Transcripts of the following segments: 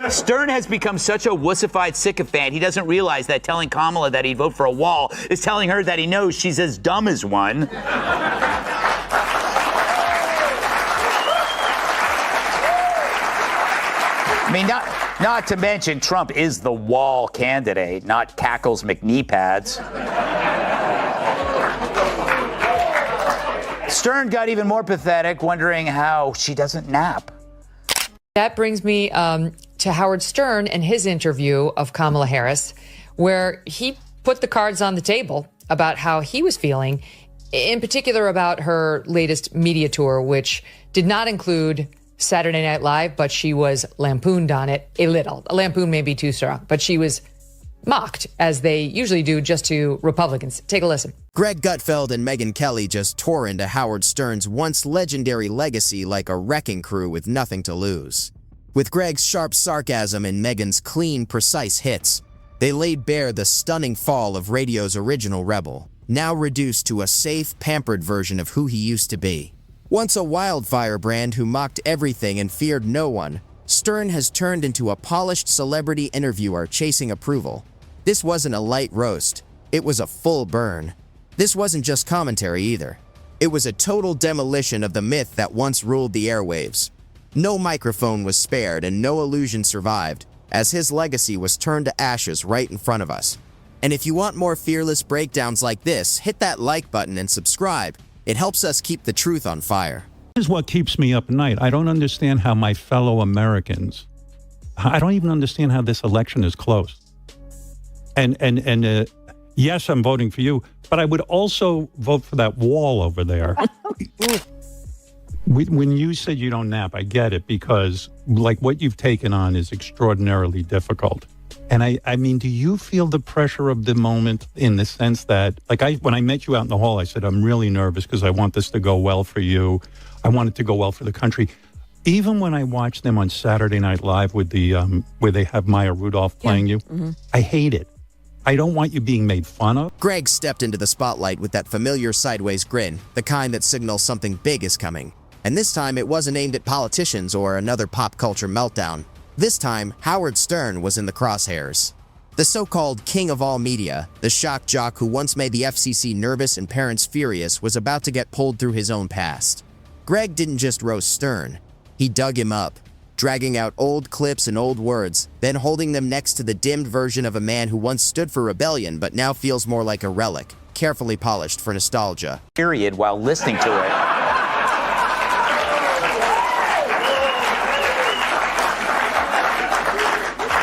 Stern has become such a wussified sycophant, he doesn't realize that telling Kamala that he'd vote for a wall is telling her that he knows she's as dumb as one. I mean, not to mention, Trump is the wall candidate, not Cackles McKnee pads. Stern got even more pathetic, wondering how she doesn't nap. That brings me to Howard Stern and his interview of Kamala Harris, where he put the cards on the table about how he was feeling, in particular about her latest media tour, which did not include Saturday Night Live, but she was lampooned on it a little. A lampoon may be too strong, but she was mocked, as they usually do, just to Republicans. Take a listen. Greg Gutfeld and Megyn Kelly just tore into Howard Stern's once legendary legacy like a wrecking crew with nothing to lose. With Greg's sharp sarcasm and Megyn's clean, precise hits, they laid bare the stunning fall of radio's original rebel, now reduced to a safe, pampered version of who he used to be. Once a wildfire brand who mocked everything and feared no one, Stern has turned into a polished celebrity interviewer chasing approval. This wasn't a light roast, it was a full burn. This wasn't just commentary either. It was a total demolition of the myth that once ruled the airwaves. No microphone was spared and no illusion survived, as his legacy was turned to ashes right in front of us. And if you want more fearless breakdowns like this, hit that like button and subscribe. It helps us keep the truth on fire. This is what keeps me up at night. I don't understand how my fellow Americans, I don't even understand how this election is close. And yes, I'm voting for you, but I would also vote for that wall over there. When you said you don't nap, I get it, because like what you've taken on is extraordinarily difficult. And I mean, do you feel the pressure of the moment in the sense that, like, when I met you out in the hall, I said, I'm really nervous because I want this to go well for you. I want it to go well for the country. Even when I watch them on Saturday Night Live with the, where they have Maya Rudolph playing you, I hate it. I don't want you being made fun of. Greg stepped into the spotlight with that familiar sideways grin, the kind that signals something big is coming. And this time it wasn't aimed at politicians or another pop culture meltdown. This time, Howard Stern was in the crosshairs. The so-called king of all media, the shock jock who once made the FCC nervous and parents furious, was about to get pulled through his own past. Greg didn't just roast Stern. He dug him up, dragging out old clips and old words, then holding them next to the dimmed version of a man who once stood for rebellion but now feels more like a relic, carefully polished for nostalgia. Period, while listening to it.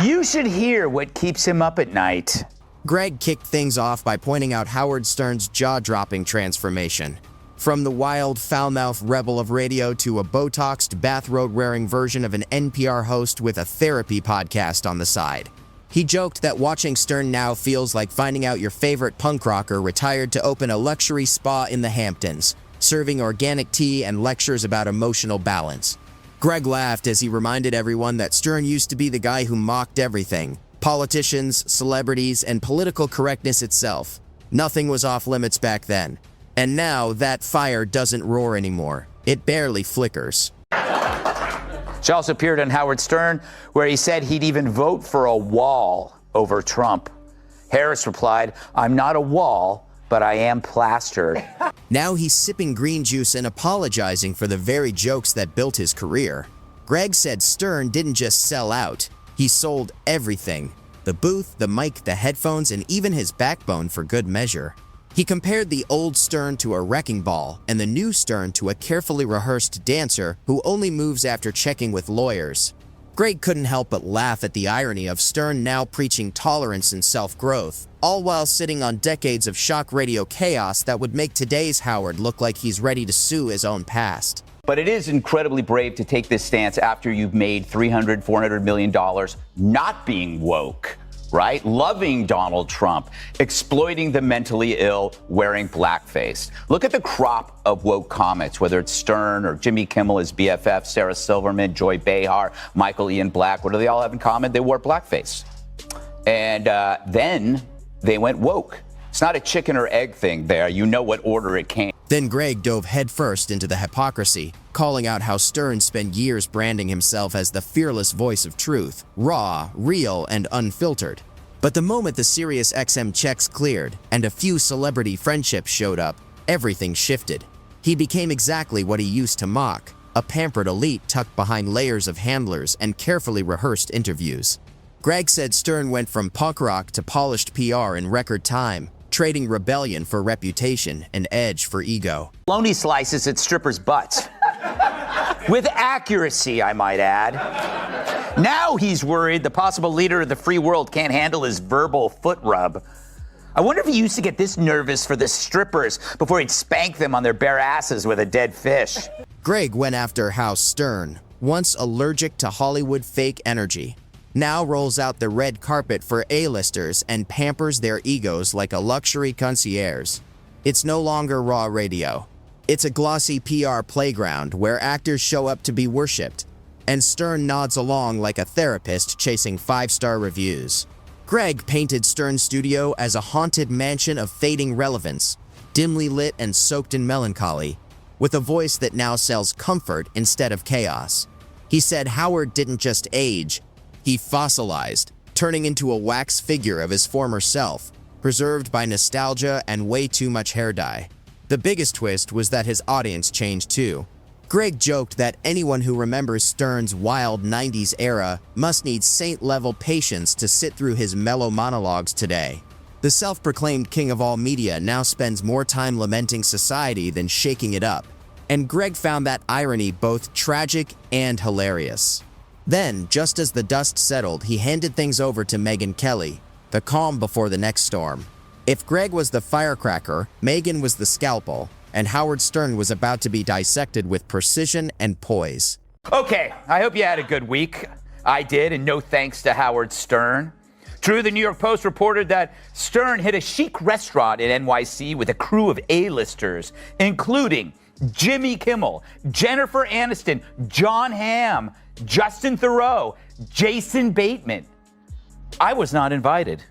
You should hear what keeps him up at night. Greg kicked things off by pointing out Howard Stern's jaw-dropping transformation. From the wild, foul-mouthed rebel of radio to a Botoxed, bathrobe-wearing version of an NPR host with a therapy podcast on the side. He joked that watching Stern now feels like finding out your favorite punk rocker retired to open a luxury spa in the Hamptons, serving organic tea and lectures about emotional balance. Greg laughed as he reminded everyone that Stern used to be the guy who mocked everything. Politicians, celebrities, and political correctness itself. Nothing was off limits back then. And now that fire doesn't roar anymore. It barely flickers. She also appeared on Howard Stern, where he said he'd even vote for a wall over Trump. Harris replied, I'm not a wall, but I am plastered. Now he's sipping green juice and apologizing for the very jokes that built his career. Greg said Stern didn't just sell out, he sold everything. The booth, the mic, the headphones, and even his backbone for good measure. He compared the old Stern to a wrecking ball and the new Stern to a carefully rehearsed dancer who only moves after checking with lawyers. Greg couldn't help but laugh at the irony of Stern now preaching tolerance and self-growth, all while sitting on decades of shock radio chaos that would make today's Howard look like he's ready to sue his own past. But it is incredibly brave to take this stance after you've made $300, $400 million not being woke, right? Loving Donald Trump, exploiting the mentally ill, wearing blackface. Look at the crop of woke comics, whether it's Stern or Jimmy Kimmel, his BFF, Sarah Silverman, Joy Behar, Michael Ian Black. What do they all have in common? They wore blackface. And then they went woke. It's not a chicken or egg thing there. You know what order it came. Then Greg dove headfirst into the hypocrisy, calling out how Stern spent years branding himself as the fearless voice of truth, raw, real, and unfiltered. But the moment the Sirius XM checks cleared and a few celebrity friendships showed up, everything shifted. He became exactly what he used to mock, a pampered elite tucked behind layers of handlers and carefully rehearsed interviews. Greg said Stern went from punk rock to polished PR in record time, trading rebellion for reputation and edge for ego. Bologna slices at strippers' butts. With accuracy, I might add. Now he's worried the possible leader of the free world can't handle his verbal foot rub. I wonder if he used to get this nervous for the strippers before he'd spank them on their bare asses with a dead fish. Greg went after how Stern, once allergic to Hollywood fake energy, now rolls out the red carpet for A-listers and pampers their egos like a luxury concierge. It's no longer raw radio. It's a glossy PR playground where actors show up to be worshipped, and Stern nods along like a therapist chasing 5-star reviews. Greg painted Stern's studio as a haunted mansion of fading relevance, dimly lit and soaked in melancholy, with a voice that now sells comfort instead of chaos. He said Howard didn't just age, he fossilized, turning into a wax figure of his former self, preserved by nostalgia and way too much hair dye. The biggest twist was that his audience changed too. Greg joked that anyone who remembers Stern's wild 90s era must need saint-level patience to sit through his mellow monologues today. The self-proclaimed king of all media now spends more time lamenting society than shaking it up, and Greg found that irony both tragic and hilarious. Then, just as the dust settled, he handed things over to Megyn Kelly, the calm before the next storm. If Greg was the firecracker, Megyn was the scalpel, and Howard Stern was about to be dissected with precision and poise. Okay, I hope you had a good week. I did, and no thanks to Howard Stern. True, the New York Post reported that Stern hit a chic restaurant in NYC with a crew of A-listers, including Jimmy Kimmel, Jennifer Aniston, John Hamm, Justin Theroux, Jason Bateman. I was not invited.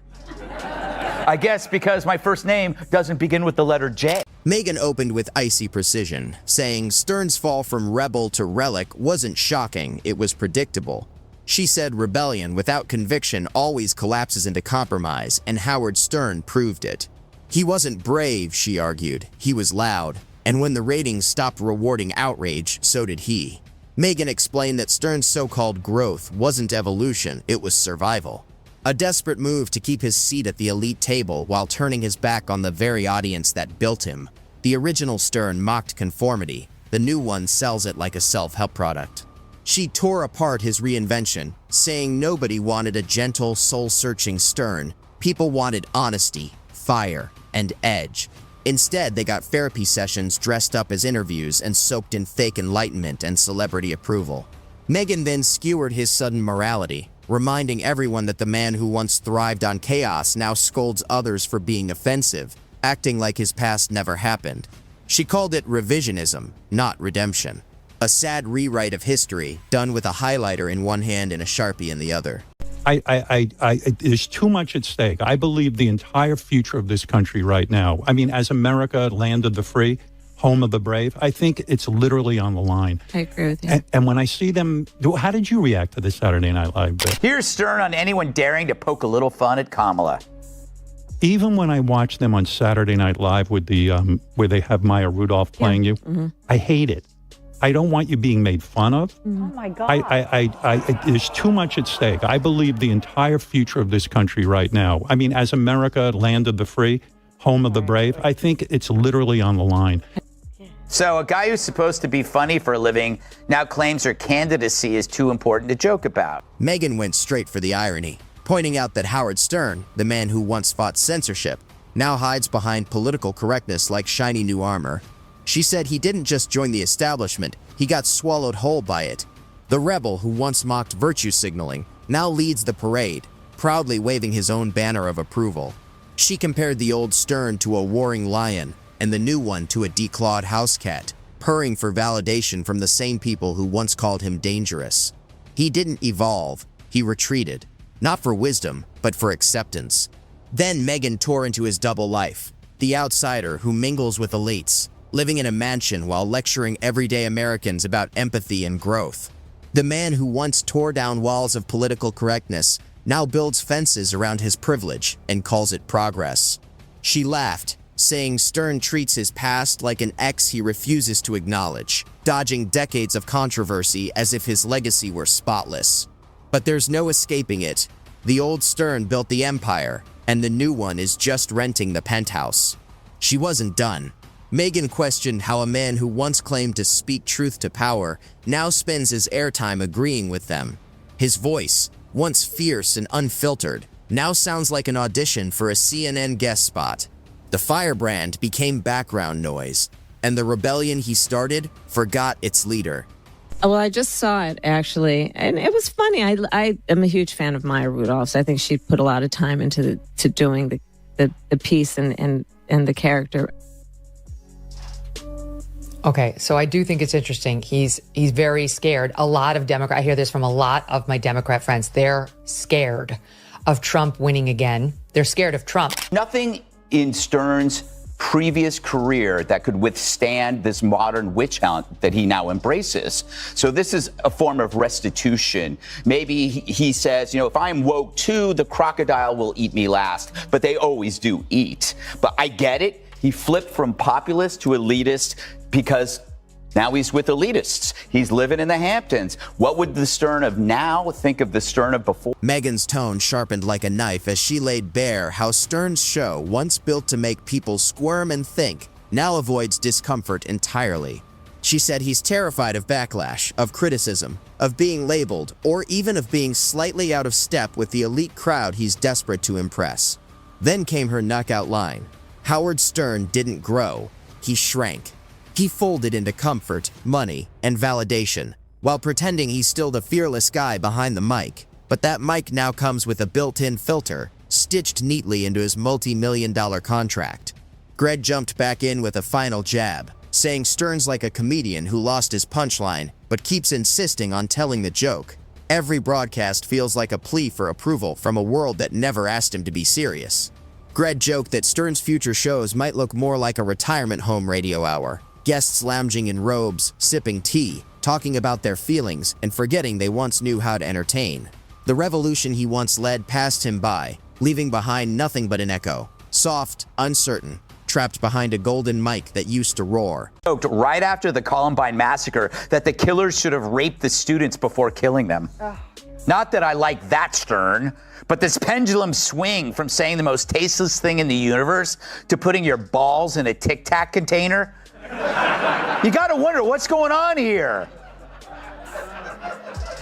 I guess because my first name doesn't begin with the letter J. Megyn opened with icy precision, saying Stern's fall from rebel to relic wasn't shocking, it was predictable. She said rebellion without conviction always collapses into compromise, and Howard Stern proved it. He wasn't brave, she argued, he was loud, and when the ratings stopped rewarding outrage, so did he. Megyn explained that Stern's so-called growth wasn't evolution, it was survival. A desperate move to keep his seat at the elite table while turning his back on the very audience that built him. The original Stern mocked conformity, the new one sells it like a self-help product. She tore apart his reinvention, saying nobody wanted a gentle, soul-searching Stern. People wanted honesty, fire, and edge. Instead, they got therapy sessions dressed up as interviews and soaked in fake enlightenment and celebrity approval. Megyn then skewered his sudden morality, reminding everyone that the man who once thrived on chaos now scolds others for being offensive, acting like his past never happened. She called it revisionism, not redemption. A sad rewrite of history, done with a highlighter in one hand and a Sharpie in the other. There's too much at stake. I believe the entire future of this country right now, I mean, as America, land of the free, home of the brave, I think it's literally on the line. I agree with you. And when I see them, how did you react to this Saturday Night Live bit? Here's Stern on anyone daring to poke a little fun at Kamala. Even when I watch them on Saturday Night Live with the where they have Maya Rudolph playing you, I hate it. I don't want you being made fun of. Oh my God. There's too much at stake. I believe the entire future of this country right now, I mean, as America, land of the free, home of the brave, I think it's literally on the line. So a guy who's supposed to be funny for a living now claims her candidacy is too important to joke about. Megyn went straight for the irony, pointing out that Howard Stern, the man who once fought censorship, now hides behind political correctness like shiny new armor. She said he didn't just join the establishment, he got swallowed whole by it. The rebel who once mocked virtue signaling now leads the parade, proudly waving his own banner of approval. She compared the old Stern to a warring lion and the new one to a declawed house cat, purring for validation from the same people who once called him dangerous. He didn't evolve, he retreated, not for wisdom, but for acceptance. Then Megyn tore into his double life, the outsider who mingles with elites, living in a mansion while lecturing everyday Americans about empathy and growth. The man who once tore down walls of political correctness now builds fences around his privilege and calls it progress. She laughed, saying Stern treats his past like an ex he refuses to acknowledge, dodging decades of controversy as if his legacy were spotless. But there's no escaping it. The old Stern built the empire, and the new one is just renting the penthouse. She wasn't done. Megyn questioned how a man who once claimed to speak truth to power now spends his airtime agreeing with them. His voice, once fierce and unfiltered, now sounds like an audition for a CNN guest spot. The firebrand became background noise, and the rebellion he started forgot its leader. Well, I just saw it, actually, and it was funny. I am a huge fan of Maya Rudolph's. I think she put a lot of time into doing the piece and the character. Okay, so I do think it's interesting. He's very scared. A lot of I hear this from a lot of my Democrat friends. They're scared of Trump winning again. They're scared of Trump. Nothing in Stern's previous career that could withstand this modern witch hunt that he now embraces. So this is a form of restitution. Maybe he says, if I'm woke too, the crocodile will eat me last, but they always do eat. But I get it. He flipped from populist to elitist because now he's with elitists. He's living in the Hamptons. What would the Stern of now think of the Stern of before? Megyn's tone sharpened like a knife as she laid bare how Stern's show, once built to make people squirm and think, now avoids discomfort entirely. She said he's terrified of backlash, of criticism, of being labeled, or even of being slightly out of step with the elite crowd he's desperate to impress. Then came her knockout line. Howard Stern didn't grow, he shrank. He folded into comfort, money, and validation, while pretending he's still the fearless guy behind the mic. But that mic now comes with a built-in filter, stitched neatly into his multi-million-dollar contract. Greg jumped back in with a final jab, saying Stern's like a comedian who lost his punchline, but keeps insisting on telling the joke. Every broadcast feels like a plea for approval from a world that never asked him to be serious. Greg joked that Stern's future shows might look more like a retirement home radio hour. Guests lounging in robes, sipping tea, talking about their feelings, and forgetting they once knew how to entertain. The revolution he once led passed him by, leaving behind nothing but an echo. Soft, uncertain, trapped behind a golden mic that used to roar. Right after the Columbine massacre that the killers should have raped the students before killing them. Not that I like that Stern, but this pendulum swing from saying the most tasteless thing in the universe to putting your balls in a Tic Tac container. You gotta wonder what's going on here.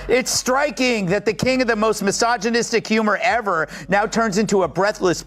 It's striking that the king of the most misogynistic humor ever now turns into a breathless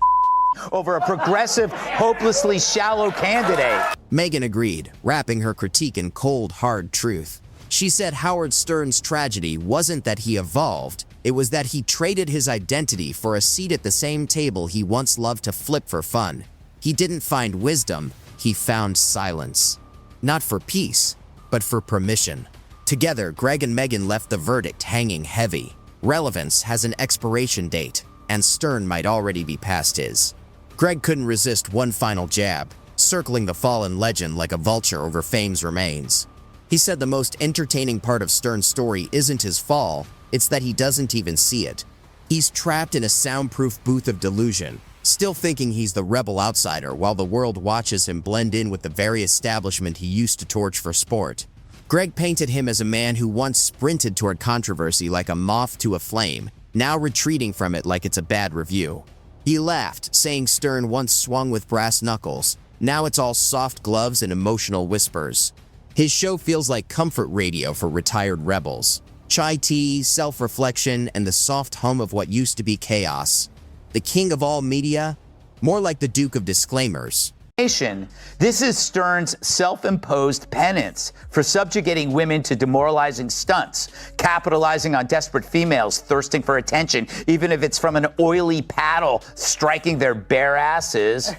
over a progressive, hopelessly shallow candidate. Megyn agreed, wrapping her critique in cold, hard truth. She said Howard Stern's tragedy wasn't that he evolved, it was that he traded his identity for a seat at the same table he once loved to flip for fun. He didn't find wisdom, he found silence. Not for peace, but for permission. Together, Greg and Megyn left the verdict hanging heavy. Relevance has an expiration date, and Stern might already be past his. Greg couldn't resist one final jab, circling the fallen legend like a vulture over fame's remains. He said the most entertaining part of Stern's story isn't his fall, it's that he doesn't even see it. He's trapped in a soundproof booth of delusion, still thinking he's the rebel outsider while the world watches him blend in with the very establishment he used to torch for sport. Greg painted him as a man who once sprinted toward controversy like a moth to a flame, now retreating from it like it's a bad review. He laughed, saying Stern once swung with brass knuckles. Now it's all soft gloves and emotional whispers. His show feels like comfort radio for retired rebels. Chai tea, self-reflection, and the soft hum of what used to be chaos. The king of all media, more like the Duke of Disclaimers. This is Stern's self-imposed penance for subjugating women to demoralizing stunts, capitalizing on desperate females thirsting for attention, even if it's from an oily paddle striking their bare asses.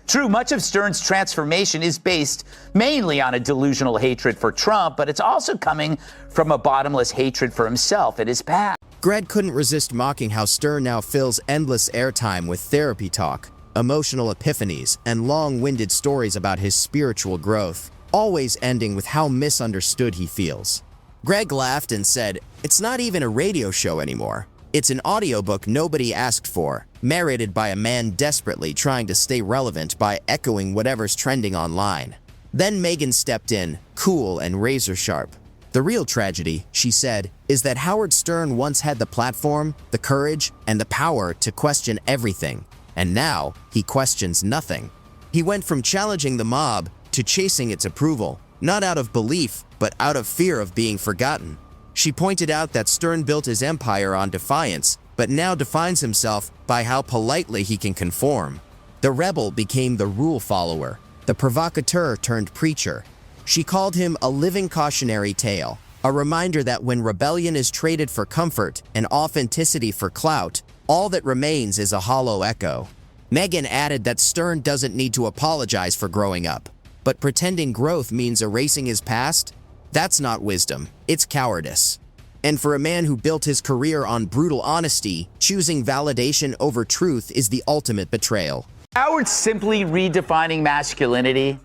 True, much of Stern's transformation is based mainly on a delusional hatred for Trump, but it's also coming from a bottomless hatred for himself and his past. Greg couldn't resist mocking how Stern now fills endless airtime with therapy talk, emotional epiphanies, and long-winded stories about his spiritual growth, always ending with how misunderstood he feels. Greg laughed and said, "It's not even a radio show anymore. It's an audiobook nobody asked for, narrated by a man desperately trying to stay relevant by echoing whatever's trending online." Then Megyn stepped in, cool and razor-sharp. "The real tragedy," she said, "is that Howard Stern once had the platform, the courage, and the power to question everything. And now, he questions nothing. He went from challenging the mob to chasing its approval, not out of belief, but out of fear of being forgotten." She pointed out that Stern built his empire on defiance, but now defines himself by how politely he can conform. The rebel became the rule follower, the provocateur turned preacher. She called him a living cautionary tale, a reminder that when rebellion is traded for comfort and authenticity for clout, all that remains is a hollow echo. Megyn added that Stern doesn't need to apologize for growing up, but pretending growth means erasing his past? That's not wisdom, it's cowardice. And for a man who built his career on brutal honesty, choosing validation over truth is the ultimate betrayal. Howard's simply redefining masculinity.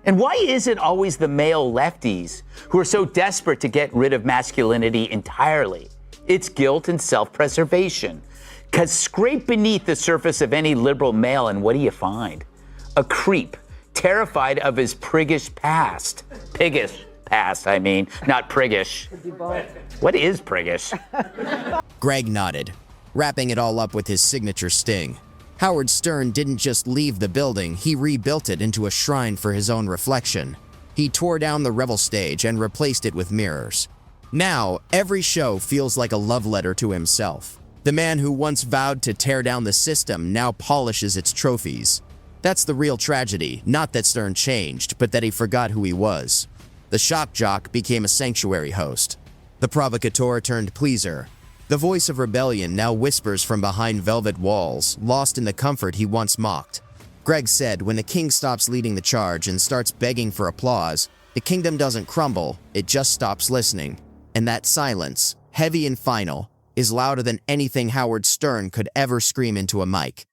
And why is it always the male lefties who are so desperate to get rid of masculinity entirely? It's guilt and self-preservation. Because scrape beneath the surface of any liberal male, and what do you find? A creep, terrified of his priggish past. Piggish past, I mean, not priggish. What is priggish? Greg nodded, wrapping it all up with his signature sting. Howard Stern didn't just leave the building, he rebuilt it into a shrine for his own reflection. He tore down the revel stage and replaced it with mirrors. Now, every show feels like a love letter to himself. The man who once vowed to tear down the system now polishes its trophies. That's the real tragedy, not that Stern changed, but that he forgot who he was. The shock jock became a sanctuary host. The provocateur turned pleaser. The voice of rebellion now whispers from behind velvet walls, lost in the comfort he once mocked. Greg said when the king stops leading the charge and starts begging for applause, the kingdom doesn't crumble, it just stops listening. And that silence, heavy and final, is louder than anything Howard Stern could ever scream into a mic.